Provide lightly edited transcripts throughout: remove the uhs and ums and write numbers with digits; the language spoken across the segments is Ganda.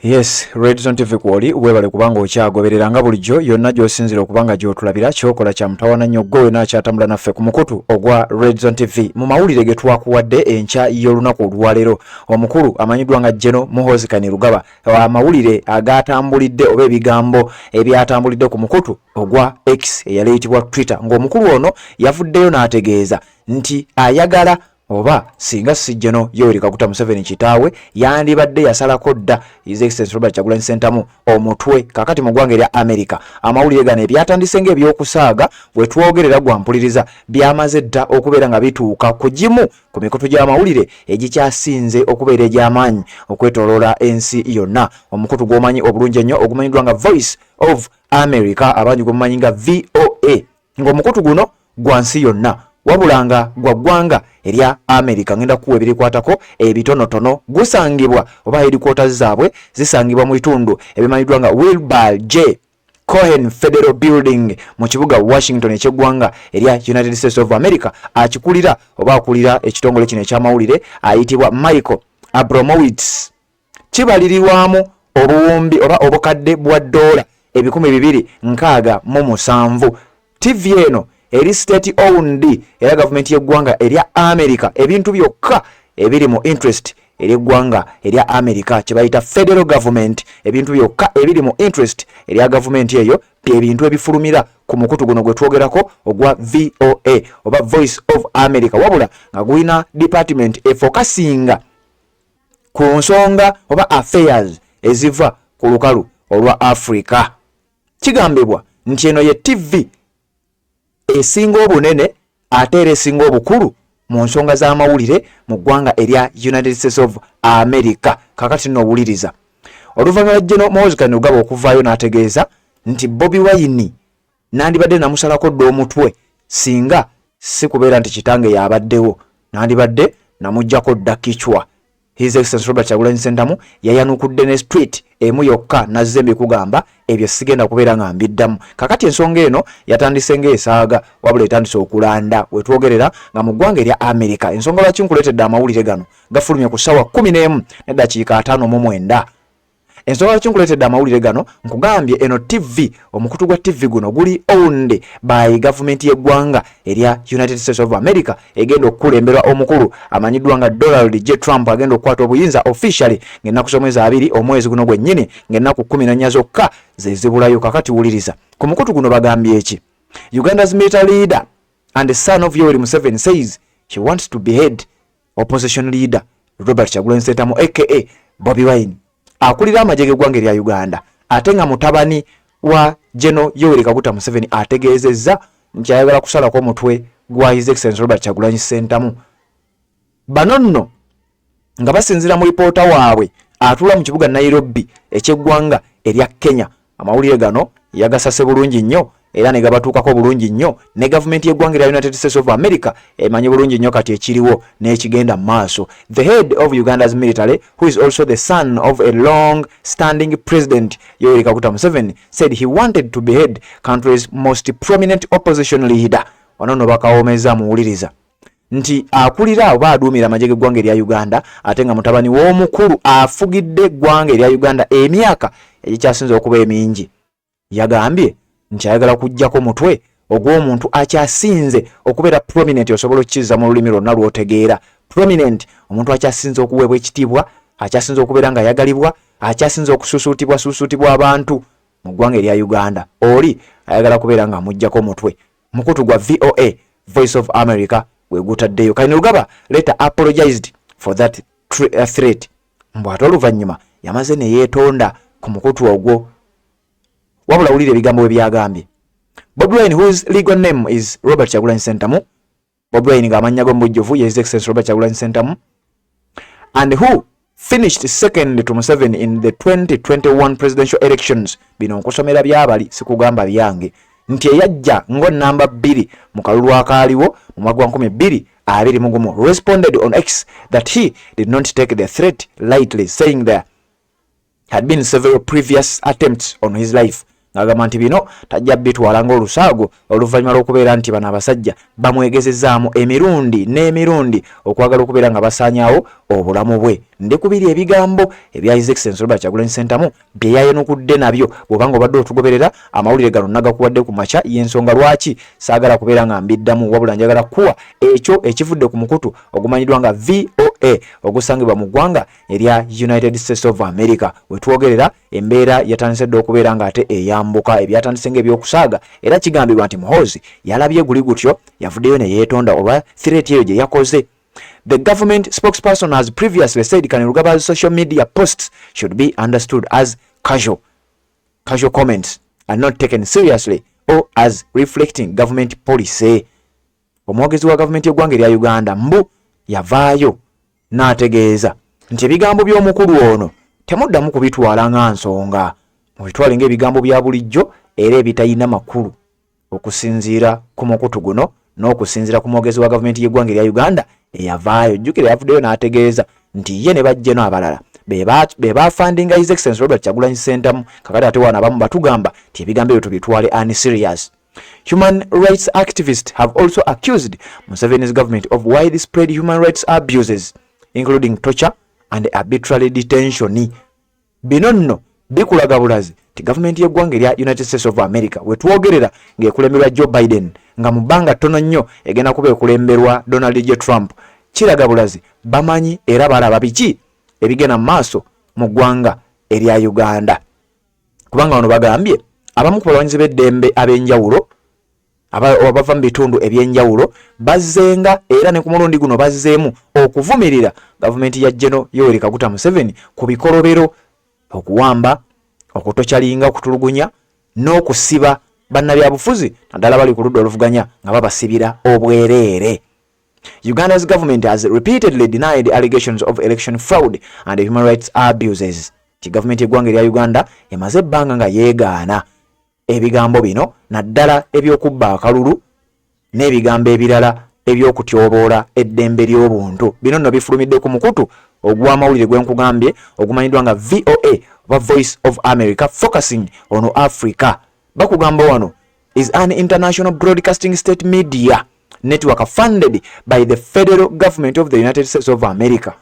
Yes, Red Zone TV kwoli webale kubanga okyagoberera nga bulijjo yonna gy'osinzira okubanga gy'otulabira kyokola kya mutawana nnyo gwe n'akyatambula naffe ku mukutu ogwa Red Zone TV. Mu mawulire ge twakuwadde enkya y'olunaku olwaleero omukulu amanyiddwa nga General Muhoozi Kainerugaba amawulire agatambulidde oba ebigambo ebyatambulidde ku mukutu ogwa X eyaleetibwa Twitter ng'omukulu ono yavuddeyo n'ategeeza nti ayagala oba singa sijjeno Yoweri Kaguta Museveni kitaawe yandibadde yasalako dda His Excellency Robert Kyagulanyi Ssentamu omutwe kakati mu ggwanga erya America. Amawulire gano ebyatandise ng'ebyokusaaga bwe twogerera gwampuliriza byamaze dda okubeera nga bituuka ku gimu ku mikutu gy'amawulire egikyasinze okubeera egy'amaanyi okwetooloola ensi yonna. Omukutu gw'omanyi obulungi ennyo ogumanyiddwa nga Voice of America abangi gwomumanyi nga VOA ng'omukutu guno gwa nsi yonna wabulanga gwa ggwanga erya America ngenda kuwa ebirikwatako ebitonotono gusangibwa oba headquarters zaabwe zisangibwa mu bitundu ebimanyiddwa nga Wilbur J. Cohen Federal Building mu kibuga Washington eky'eggwanga erya United States of America. Akikulira oba akulira ekitongole kino eky'amawulire ayitibwa Michael Abramowitz. Kibalirirwamu obuwumbi oba obukadde bwa $267. TV eno eri state owned era government y'eggwanga erya America ebintu byokka ebiri mu interest eri eggwanga erya America kibayita federal government ebintu byokka ebiri mu interest erya government eyo ebintu ebifulumira ku mukutu guno gwe twogerako ogwa VOA oba Voice of America wabula nga gulina department efokasinga ku nsonga oba affairs eziva ku lukalu olwa Africa. Kigambibwa nti eno ye TV esinga obunene ate era esinga obukulu mu nsonga z'amawulire mu ggwanga erya United States of America. Kakati n'owuliriza oluvannyuma General Muhoozi Kainerugaba okuvaayo n'ategeeza nti Bobi Wine nandibadde namusalako dda omutwe singa si kubeera nti kitange yabaddewo nandibadde namuggyako dda kichwa. His Excellency Robert Kyagulanyi Ssentamu yayanukudde ne street emu yokka nazembe kugamba ebyo sigenda kubeera nga mbiddamu. Kakati ensonga eno yatandise ng'esaaga wabula etandise okulanda wetwogerera nga mu ggwanga erya America. Ensonga lwaki nkuleetedde amawulire gano gafulumye ku ssaawa 11:59. Ensonga lwaki nkuleetedde amawulire gano nkugambye eno TV omukutu gwa TV guno guli owned by government y'eggwanga erya United States of America egenda okukulemberwa omukulu amanyiddwa nga Donald J. Trump agenda okukwata obuyinza officially ng'ennaku z'omwezi 2 omwezi guno gwennyini ng'ennaku 14 zokka zezibulayo. Kakati wuliriza ku mukutu guno bagambye eki. Uganda's military leader and the son of Yoweri Museveni says he wants to behead opposition leader Robert Kyagulanyi Ssentamu aka Bobi Wine. Akulira amagye g'eggwanga erya Uganda ate nga mutabani wa General Yoweri Kaguta Museveni ategeezezza nti ayagala kusalako omutwe gwa His Excellency Robert Kyagulanyi Ssentamu. Bano nno nga basinzira mu lipoota waabwe atula mu kibuga Nairobi eky'eggwanga erya Kenya. Amawulire gano yagasase bulungi nnyo era ne gabatuukako bulungi nnyo ne gavumenti y'eggwanga erya United States of America emanyi bulungi nnyo kati ekiriwo n'ekigenda maaso. The head of Uganda's military, who is also the son of a long-standing president, Yoweri Kaguta Museveni, said he wanted to behead country's most prominent opposition leader. Wano no bakawoomeza muwuliriza nti akulira oba aduumira amagye g'eggwanga erya Uganda ate nga mutabani w'omukulu afugidde eggwanga erya Uganda emyaka egikyasinze okuba emingi. Yagambye nti ayagala kuggyako mutwe ogw'omuntu akyasinze okubeera prominent osobola okukizza mu lulimi lwonna lw'otegeera. Prominent omuntu akyasinze okuweebwa ekitiibwa, akyasinze okubeera nga ayagalibwa, akyasinze okususuutibwa abantu mu ggwanga erya Uganda. Oli ayagala kubeera nga amuggyako mutwe. Mukutu gwa VOA Voice of America we gutaddeyo. Kainerugaba later apologized for that threat. Mbwate oluvannyuma yamaze ne yeetonda ku mukutu ogwo wabula wulira ebigambo we byagambye. Bobi Wine, whose legal name is Robert Kyagulanyi Ssentamu, Bobi Wine ng'amannya go mujjuvu ye His Excellency Robert Kyagulanyi Ssentamu, and who finished second to Museveni in the 2021 presidential elections. Bino nkusomera byabali sikugamba byange nti eyajja ngo namba 2 mu kalulu akaaliwo mu mwaka wa 2021 responded on X that he did not take the threat lightly, saying there had been several previous attempts on his life. ng'agamba nti bino tajja bitwala ng'olusaago oluvannyuma lw'okubeera nti bano abasajja bamwegezezaamu emirundi n'emirundi okwagala okubeera nga basaanyaawo obulamu bwe. Ndikubiri ebigambo ebya His Excellency Robert Kyagulanyi Ssentamu bye yayenukudde nabyo bw'obanga obadde otugoberera amawulire gano nagakuwadde ku makya y'ensonga lwaki saagala kubeera nga mbiddamu wabula njagala kuwa ekyo ekivudde ku mukutu ogumanyiddwa nga VOA ogusangibwa mu ggwanga erya United States of America. We twogerera embeera yatandise dde okubeera nga ate eyambuka ebyatandise ng'ebyokusaaga era kigambibwa nti Muhoozi yalabye guli gutyo yavuddeyo ne yeetonda olwa threat eyo gye yakoze. The government spokesperson has previously said Kane Lugaba's social media posts should be understood as casual comments and not taken seriously or as reflecting government policy. Omwogezi wa gavumenti y'eggwanga erya Uganda mbu yavaayo n'ategeeza nti ebigambo by'omukulu ono temuddamu kubitwala nga nsonga, mubitwale ng'ebigambo bya bulijjo era ebitalina makulu, okusinziira ku mukutu guno n'okusinziira ku mwogezi wa gavumenti y'eggwanga erya Uganda eyavaayo. Jjukira yavuddeyo n'ategeeza nti ye ne bajjeno abalala be bafandinga His Excellency Robert Kyagulanyi Ssentamu, kakati ate wana abamu batugamba nti ebigambo ebyo tubitwale unserious. Human rights activists have also accused Museveni's government of widespread human rights abuses, including torture and arbitrary detention. Bino nno bikulaga bulazi ti gavumenti y'eggwanga erya United States of America wetwogerera ng'ekulemberwa Joe Biden nga mu bbanga ttono nnyo egenda kuba ekulemberwa Donald J. Trump, kiraga bulazi bamanyi era balaba biki ebigenda mu maaso mu ggwanga erya Uganda. Kubanga wano bagambye abamu ku balwanyizi b'eddembe ab'enjawulo abava mu bitundu eby'enjawulo bazzenga era ne ku mulundi guno bazzeemu okuvumirira gavumenti ya General Yoweri Kaguta Museveni ku bikolobero okuwamba, okutokyalinga, okutulugunya n'okusiba bannabyabufuzi naddala bali ku ludda oluvuganya nga babasibira obwereere. Uganda's government has repeatedly denied allegations of election fraud and human rights abuses. Gavumenti y'eggwanga erya Uganda emaze ebbanga nga yeegaana ebigambo bino naddala ebyokubba akalulu n'ebigambo ebirala ebyokutyoboola eddembe ly'obuntu. Bino nno bifulumidde ku mukutu ogw'amawulire gwenkugambye ogumanyiddwa nga VOA oba Voice of America focusing on Africa. Bakugamba wano is an international broadcasting state media network funded by the federal government of the United States of America.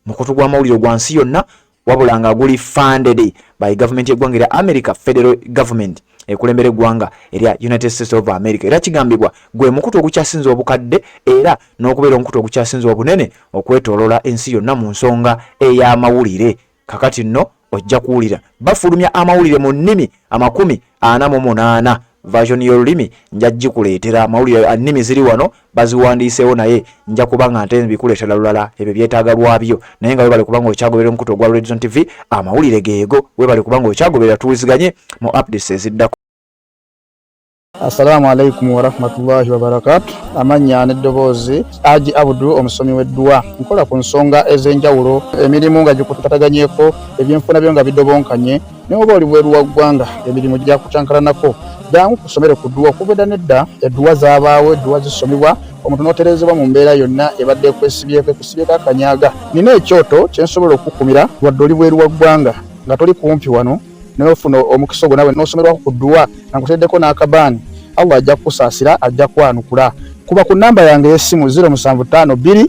Mukutu gw'amawulire gwa nsi yonna wabula nga guli funded by government y'eggwanga erya America federal government ekulembera eggwanga erya United States of America. Era kigambibwa gwe mukutu ogukyasinza obukadde era n'okubeera omukutu ogukyasinza obunene okwetoolola ensi yonna mu nsonga ey'amawulire. Kakati nno ojja kuwulira bafulumya amawulire mu nnimi 48 version y'olulimi nja gikuleetera. Amawulire nnimi ziri wano baziwandiiseewo naye nja kuba nga nte bikuleetera lulala ebyo byetaaga lwabyo, naye nga webale kubanga okyagoberera omukutu ogwa Redison TV amawulire geego, webale kubanga okyagoberera tuwuliziganye mu updates eziddako. Assalamu alaikum wa rahmatullahi wa barakatuh. Amanya n'eddoboozi Haji Abdu omusomi w'eddua. Nkola ku nsonga ez'enjawulo, emirimu nga gikutataganyeko, ebyenfuna byo nga bidobonkanye, ne oba oli bweru wa ggwanga emirimu gya kutankalanako. Jangu kusomere ku ddua okubeda nedda eddua zaabaawo, eddua zisomebwa omuntu n'oterezebwa mu mbeera yonna ebadde ekwesibyeko akanyaga. Nina ekyoto kye nsobola okukumira wadde oli bweru wa ggwanga nga toli kumpi wano n'ofuna omukisa ogwo nawe n'osomerwako ku ddua nga nkuteddeko n'akabaani. Allah ajja kukusaasira, ajja kwanukula. Kuba ku namba yange y'essimu 0752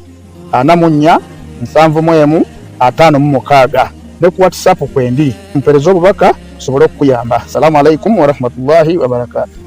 44 71 56 ne ku WhatsApp kwendi mpereza obubaka sobole okuyamba. Assalamu alaikum wa rahmatullahi wa barakatuh.